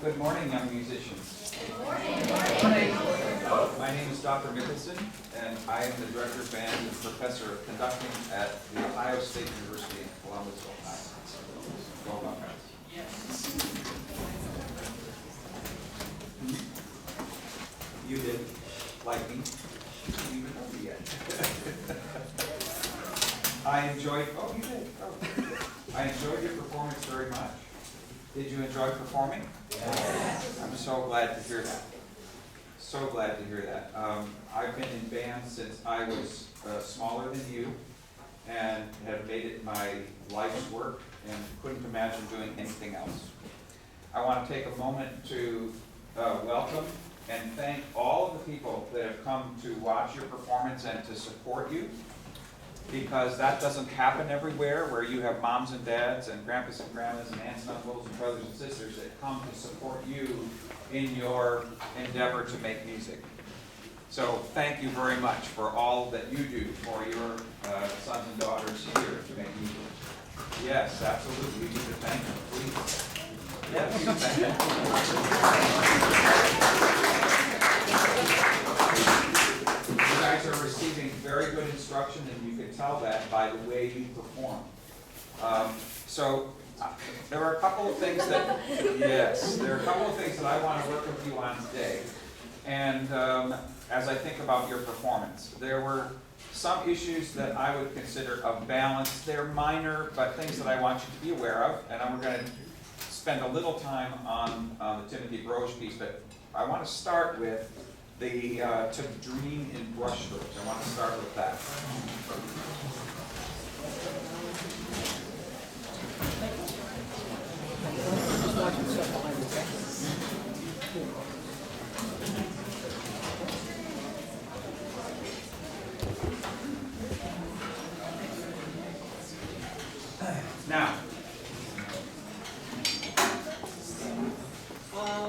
Good morning, young musicians. Good morning. My name is Dr. Mickelson, and I am the Director of Band and Professor of Conducting at the Ohio State University in Columbus, Ohio. Go Buckeyes. Yes. You did, like me. You didn't even know me yet. I enjoyed your performance very much. Did you enjoy performing? Yes. I'm so glad to hear that. So glad to hear that. I've been in band since I was smaller than you and have made it my life's work and couldn't imagine doing anything else. I want to take a moment to welcome and thank all of the people that have come to watch your performance and to support you, because that doesn't happen everywhere, where you have moms and dads and grandpas and grandmas and aunts and uncles and brothers and sisters that come to support you in your endeavor to make music. So thank you very much for all that you do for your sons and daughters here to make music. Yes, absolutely. You need to thank them, please. Yes, you thank them. You guys are receiving very good instruction, and you can tell that by the way you perform. There are a couple of things that, I want to work with you on today. And as I think about your performance, there were some issues that I would consider of balance. They're minor, but things that I want you to be aware of. And we're going to spend a little time on the Timothy Broge piece, but I want to start with the To Dream in Brushstrokes. I want to start with that. Now,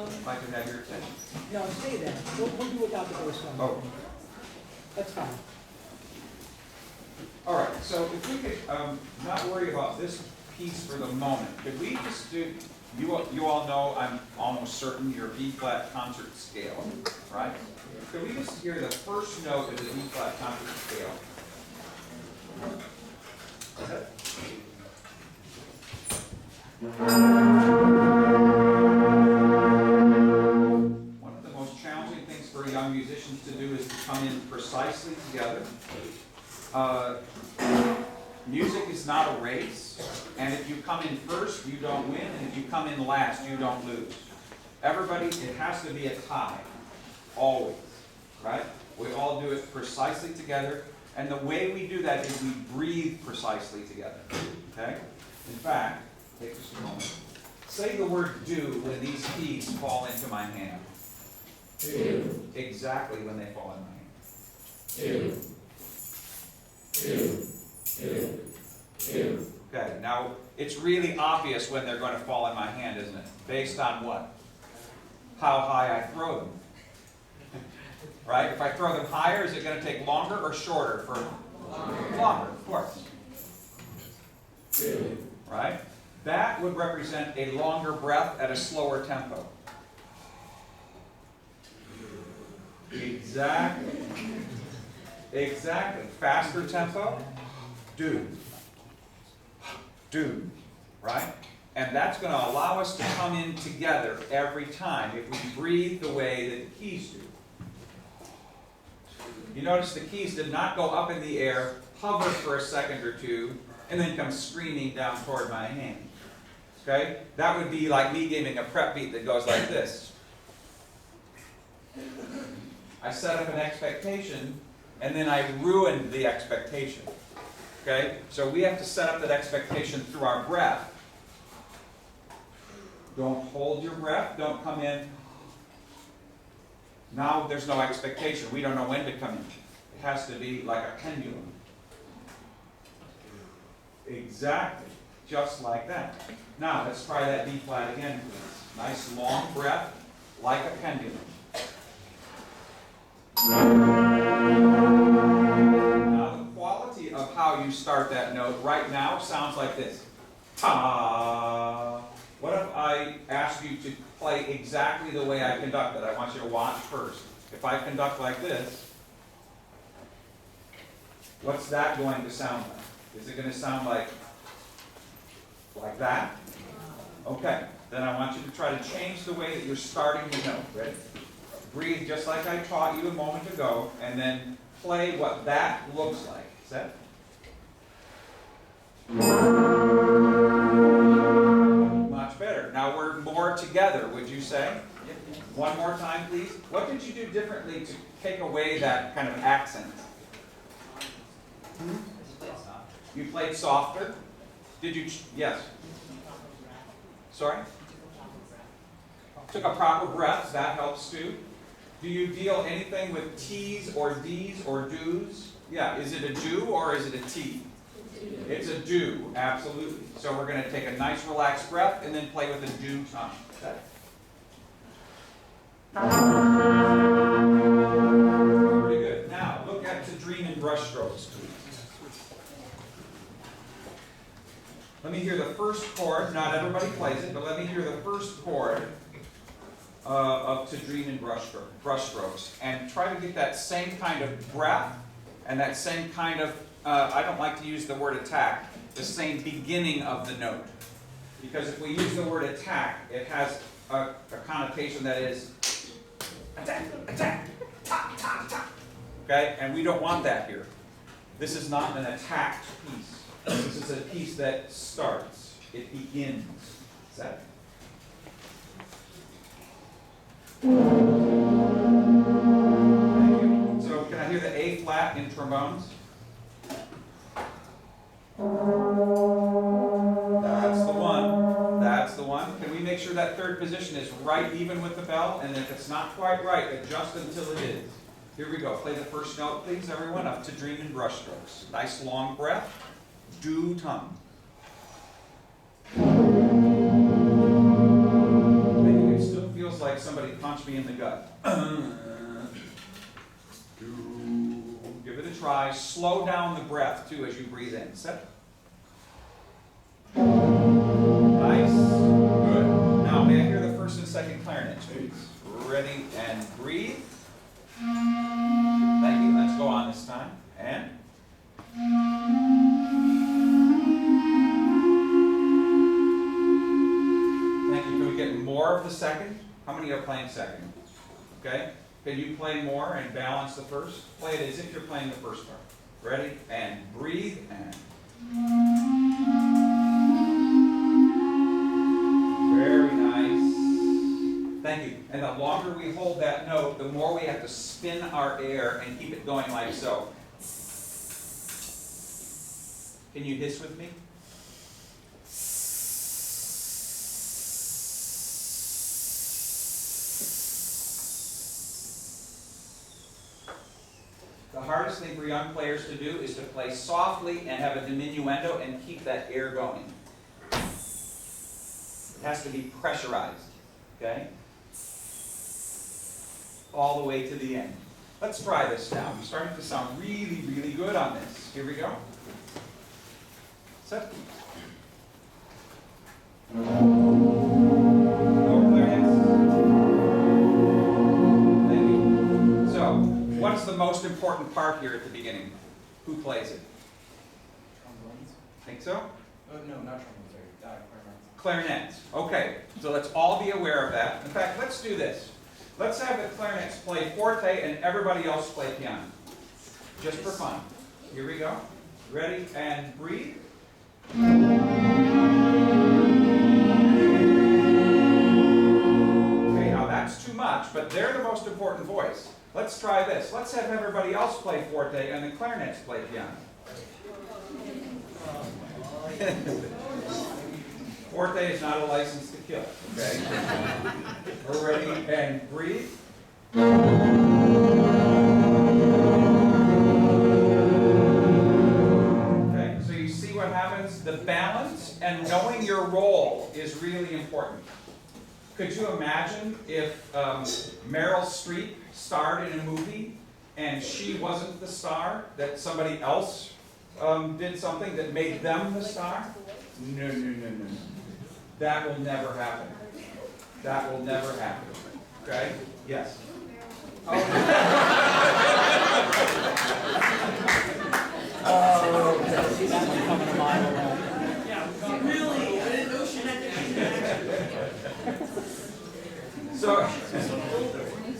if I could have your attention. No, say that. We'll do without the bass drum. Oh. That's fine. All right, so if we could not worry about this piece for the moment, could we just do, you all know, I'm almost certain, your B-flat concert scale, right? Could we just hear the first note of the B-flat concert scale? One of the most challenging things for young musicians to do is to come in precisely together. Music is not a race, and if you come in first, you don't win, and if you come in last, you don't lose. Everybody, it has to be a tie, always, right? We all do it precisely together, and the way we do that is we breathe precisely together, okay? In fact, take just a moment. Say the word do when these keys fall into my hand. Do. Exactly when they fall in my hand. Do. Do. Do. Do. Okay, now it's really obvious when they're going to fall in my hand, isn't it? Based on what? How high I throw them. Right? If I throw them higher, is it going to take longer or shorter? Longer, of course. Do. Right? That would represent a longer breath at a slower tempo. Exactly. Exactly. Faster tempo. Do. Do. Right? And that's going to allow us to come in together every time if we breathe the way that the keys do. You notice the keys did not go up in the air, hover for a second or two, and then come screaming down toward my hand. Okay? That would be like me giving a prep beat that goes like this. I set up an expectation, and then I ruined the expectation. Okay? So we have to set up that expectation through our breath. Don't hold your breath. Don't come in. Now there's no expectation. We don't know when to come in. It has to be like a pendulum. Exactly. Just like that. Now let's try that B flat again, please. Nice long breath, like a pendulum. Now the quality of how you start that note right now sounds like this. Ta. What if I asked you to play play exactly the way I conducted. I want you to watch first. If I conduct like this, what's that going to sound like? Is it going to sound like that? Okay, then I want you to try to change the way that you're starting the note. Ready? Breathe just like I taught you a moment ago, and then play what that looks like. Set? Much better. Now we're more together, would you say? One more time, please. What did you do differently to take away that kind of accent? You played softer? Did you? Yes. Sorry? Took a proper breath. That helps too. Do you deal anything with T's or D's or do's? Yeah. Is it a do or is it a T? It's a do. Absolutely. So we're going to take a nice relaxed breath and then play with a do tongue. Okay? Pretty good. Now look at to dream in brush strokes, please. Let me hear the first chord. Not everybody plays it, but let me hear the first chord of to dream in brush strokes. And try to get that same kind of breath and that same kind of, I don't like to use the word attack, the same beginning of the note. Because if we use the word attack, it has a connotation that is attack, attack, ta, ta, ta. Okay? And we don't want that here. This is not an attacked piece. This is a piece that starts. It begins. Is that? Thank you. So can I hear the A flat in trombones? That's the one. That's the one. Can we make sure that third position is right even with the bell? And if it's not quite right, adjust until it is. Here we go. Play the first note, please, everyone, up to dream in brush strokes. Nice long breath. Do tongue. Maybe it still feels like somebody punched me in the gut. Give it a try. Slow down the breath too as you breathe in. Set. Nice. Good. Now may I hear the first and second clarinets, please? Ready and breathe. Thank you. Let's go on this time. And get more of the second? How many are playing second? Okay? Can you play more and balance the first? Play it as if you're playing the first part. Ready? And breathe and. Very nice. Thank you. And the longer we hold that note, the more we have to spin our air and keep it going like so. Can you hiss with me? The hardest thing for young players to do is to play softly and have a diminuendo and keep that air going. It has to be pressurized, okay? All the way to the end. Let's try this now. We're starting to sound really, really good on this. Here we go. Set. What's the most important part here at the beginning? Who plays it? Trombones? Think so? No, not trombones, sorry. Clarinets. Clarinets. Okay, so let's all be aware of that. In fact, let's do this. Let's have the clarinets play forte and everybody else play piano. Just for fun. Here we go. Ready and breathe. Okay, now that's too much, but they're the most important voice. Let's try this. Let's have everybody else play forte and the clarinets play piano. Forte is not a license to kill, okay? We're ready and breathe. Okay, so you see what happens? The balance and knowing your role is really important. Could you imagine if Meryl Streep starred in a movie and she wasn't the star, that somebody else did something that made them the star? No. That will never happen. That will never happen. Okay? Yes. Oh, see that one coming a mile away. Really? I didn't know she had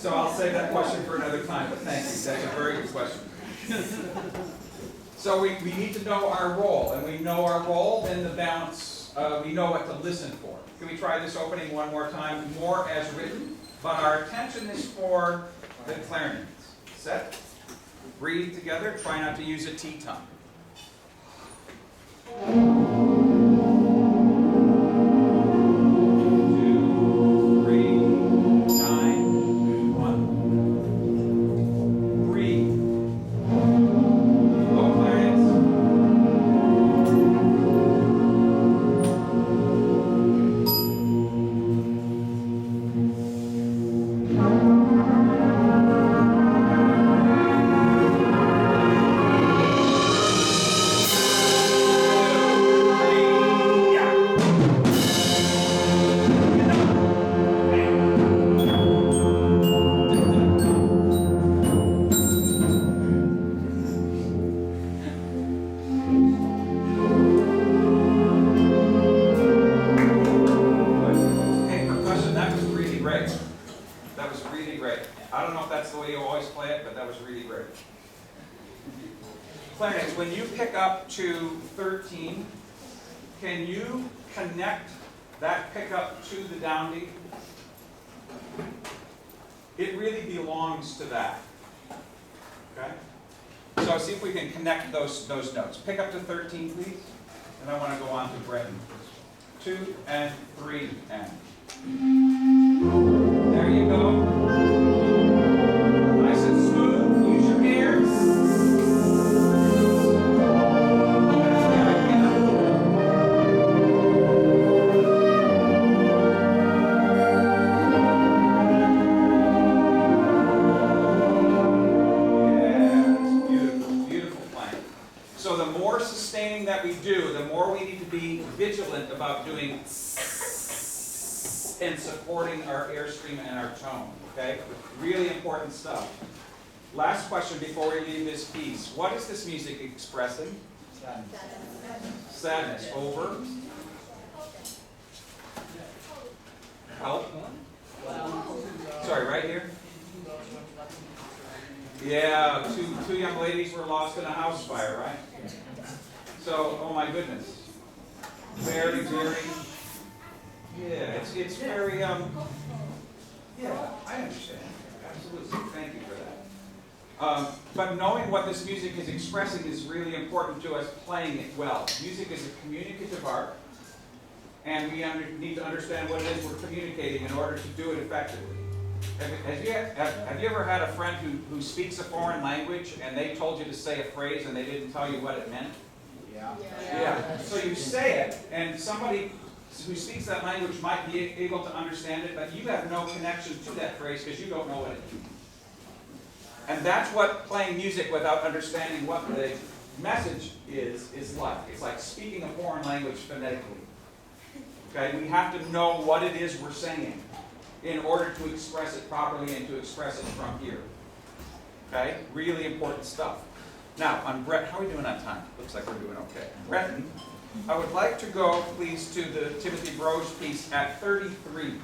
So I'll save that question for another time, but thank you. That's a very good question. So we need to know our role, and we know our role, then the balance, we know what to listen for. Can we try this opening one more time? More as written, but our attention is for the clarinets. Set. Breathe together. Try not to use a T-tongue. 2, 3, 9, 1. Breathe. Low clarinets. Hey, percussion, that was really great. That was really great. I don't know if that's the way you always play it, but that was really great. Clarinets, when you pick up to 13, can you connect that pickup to the downbeat? It really belongs to that. Okay? So see if we can connect those notes. Pick up to 13, please. And I want to go on to Breton. 2 and 3 and. There you go. Nice and smooth. Use your ears. That's the idea. Yes, beautiful, beautiful playing. So the more sustaining that we do, the more we need to be vigilant about doing and supporting our airstream and our tone, okay? Really important stuff. Last question before we leave this piece. What is this music expressing? Sadness. Over. Help. Sorry, right here? Yeah, two young ladies were lost in a house fire, right? So, oh my goodness. Very, very, yeah, it's very, yeah, I understand. Absolutely, thank you for that. But knowing what this music is expressing is really important to us playing it well. Music is a communicative art, and we need to understand what it is we're communicating in order to do it effectively. Have you ever had a friend who speaks a foreign language and they told you to say a phrase and they didn't tell you what it meant? Yeah. So you say it, and somebody who speaks that language might be able to understand it, but you have no connection to that phrase because you don't know what it means. And that's what playing music without understanding what the message is like. It's like speaking a foreign language phonetically. Okay, we have to know what it is we're saying in order to express it properly and to express it from here. Okay, really important stuff. Now, on Brett, how are we doing on time? Looks like we're doing okay. Breton, I would like to go, please, to the Timothy Broge piece at 33.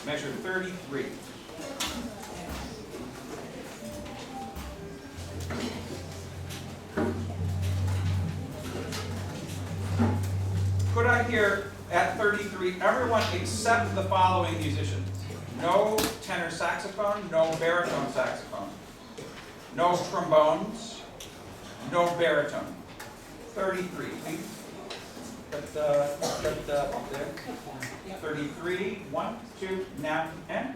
Measure 33. Could I hear, at 33, everyone except the following musicians? No tenor saxophone, no baritone saxophone, no trombones, no baritone. 33, please. Put up there. 33, 1, 2, now, and.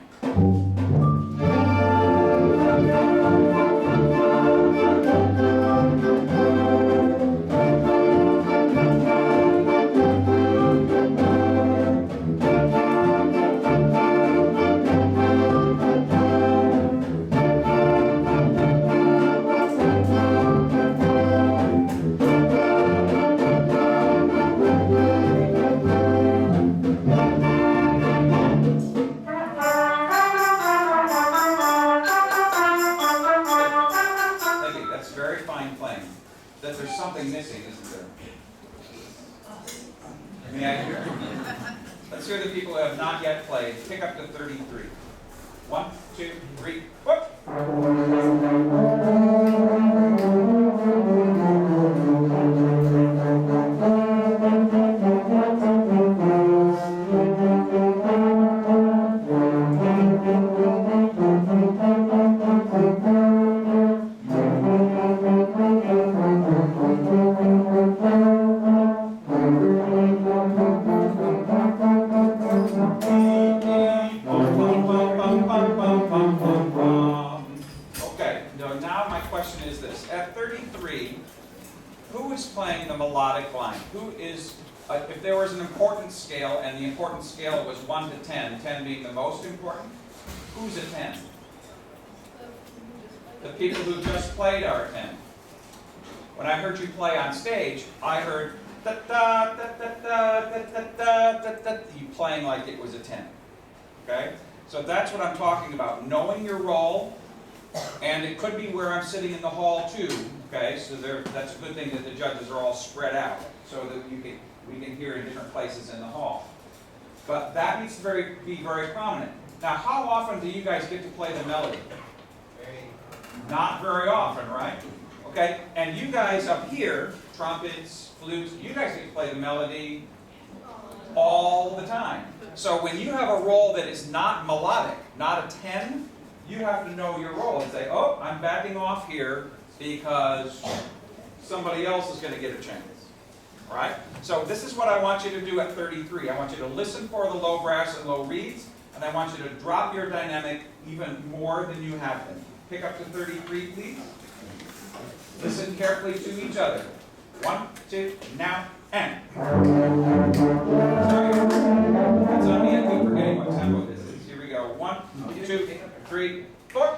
something missing, isn't there? May I hear? Let's hear the people who have not yet played. Pick up to 33. 1, 2, 3, whoop! Okay, now my question is this. At 33, who is playing the melodic line? Who is, if there was an importance scale and the importance scale was 1 to 10, 10 being the most important, who's a 10? The people who just played are a 10. When I heard you play on stage, I heard da da da da da da da da da da, you playing like it was a 10. Okay? So that's what I'm talking about, knowing your role, and it could be where I'm sitting in the hall too, okay? So that's a good thing that the judges are all spread out so that we can hear in different places in the hall. But that needs to be very prominent. Now, how often do you guys get to play the melody? Not very often, right? Okay, and you guys up here, trumpets, flutes, you guys get to play the melody all the time. So when you have a role that is not melodic, not a 10, you have to know your role and say, oh, I'm backing off here because somebody else is going to get a chance. All right? So this is what I want you to do at 33. I want you to listen for the low brass and low reeds, and I want you to drop your dynamic even more than you have been. Pick up to 33, please. Listen carefully to each other. 1, 2, now, and. That's on me, I keep forgetting what tempo this is. Here we go. 1, 2, 3, 4.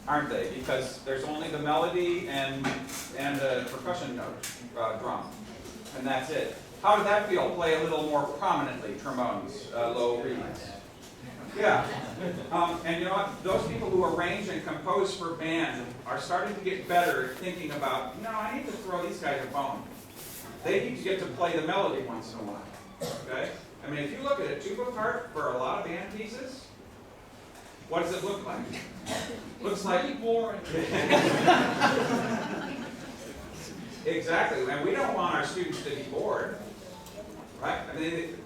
Aren't they? Because there's only the melody and the percussion note, drum, and that's it. How did that feel? Play a little more prominently, trombones, low reeds. Yeah, and you know what? Those people who arrange and compose for band are starting to get better at thinking about, you know, I need to throw these guys a bone. They need to get to play the melody once in a while. Okay? I mean, if you look at a tuba part for a lot of band pieces, what does it look like? Looks like boring. Exactly, and we don't want our students to be bored, right? I mean,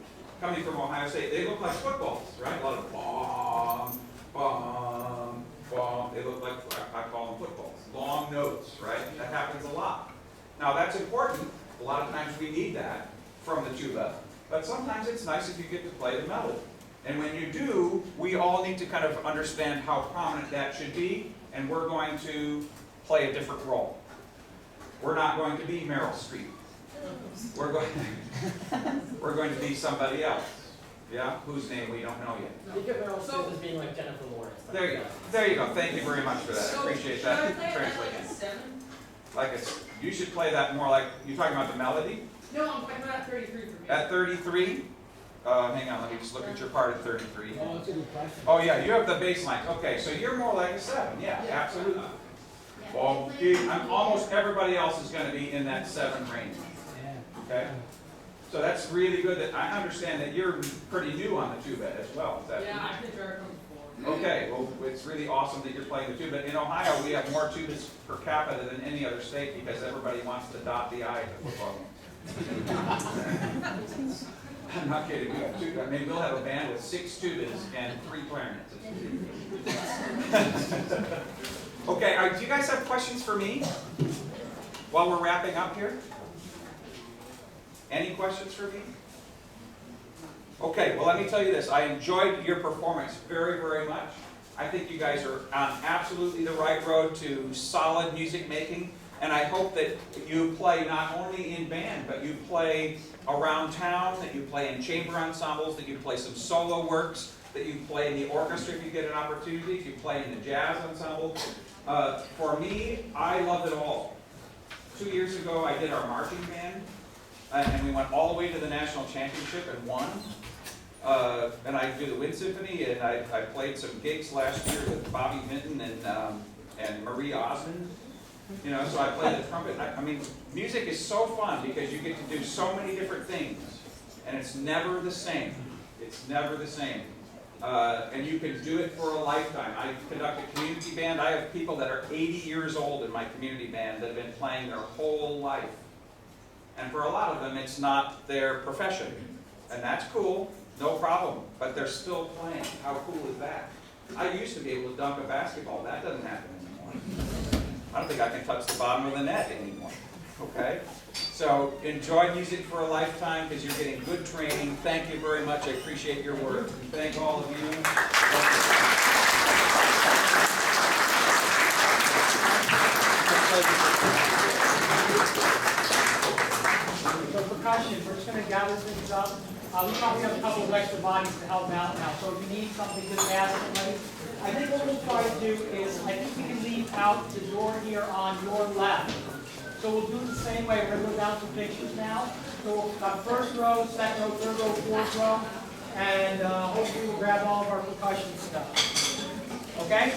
coming from Ohio State, they look like footballs, right? A lot of bomb, bomb, bomb. They look like, I call them footballs. Long notes, right? That happens a lot. Now that's important. A lot of times we need that from the tuba, but sometimes it's nice if you get to play the melody. And when you do, we all need to kind of understand how prominent that should be, and we're going to play a different role. We're not going to be Meryl Streep. We're going to be somebody else. Yeah? Whose name we don't know yet. Think of Meryl Streep as being like Jennifer Lawrence. There you go. There you go. Thank you very much for that. I appreciate that Should I play translation. like a 7? Like you should play that more like, you're talking about the melody? No, I'm talking about 33 for me. At 33? Hang on, let me just look at your part at 33. Oh, that's a good question. Oh yeah, you have the bass lines. Okay, so you're more like a 7. Yeah, absolutely. Well, almost everybody else is going to be in that 7 range. Yeah. Okay? So that's really good that I understand that you're pretty new on the tuba as well. Is that Yeah, I played drummer before. okay, well, it's really awesome that you're playing the tuba. In Ohio, we have more tubas per capita than any other state because everybody wants to dot the I at the football game. I'm not kidding. We have two. I mean, we'll have a band with 6 tubas and 3 clarinets. Okay, do you guys have questions for me while we're wrapping up here? Any questions for me? Okay, well, let me tell you this. I enjoyed your performance very, very much. I think you guys are on absolutely the right road to solid music making. And I hope that you play not only in band, but you play around town, that you play in chamber ensembles, that you play some solo works, that you play in the orchestra if you get an opportunity, if you play in the jazz ensemble. For me, I loved it all. 2 years ago, I did our marching band, and we went all the way to the national championship and won. And I do the Wind Symphony, and I played some gigs last year with Bobby Minton and Marie Osmond. You know, so I play the trumpet. I mean, music is so fun because you get to do so many different things, and it's never the same. It's never the same. And you can do it for a lifetime. I conduct a community band. I have people that are 80 years old in my community band that have been playing their whole life. And for a lot of them, it's not their profession. And that's cool, no problem, but they're still playing. How cool is that? I used to be able to dunk a basketball. That doesn't happen anymore. I don't think I can touch the bottom of the net anymore, okay? So enjoy music for a lifetime because you're getting good training. Thank you very much. I appreciate your work. Thank all of you. So percussion, we're just going to gather things up. We probably have a couple of extra bodies to help out now. So if you need something, just ask somebody. I think what we'll try to do is, I think we can leave out the door here on your left. So we'll do it the same way. We're going to go down some pictures now. So we'll got first row, second row, third row, fourth row. And hopefully we'll grab all of our percussion stuff. Okay?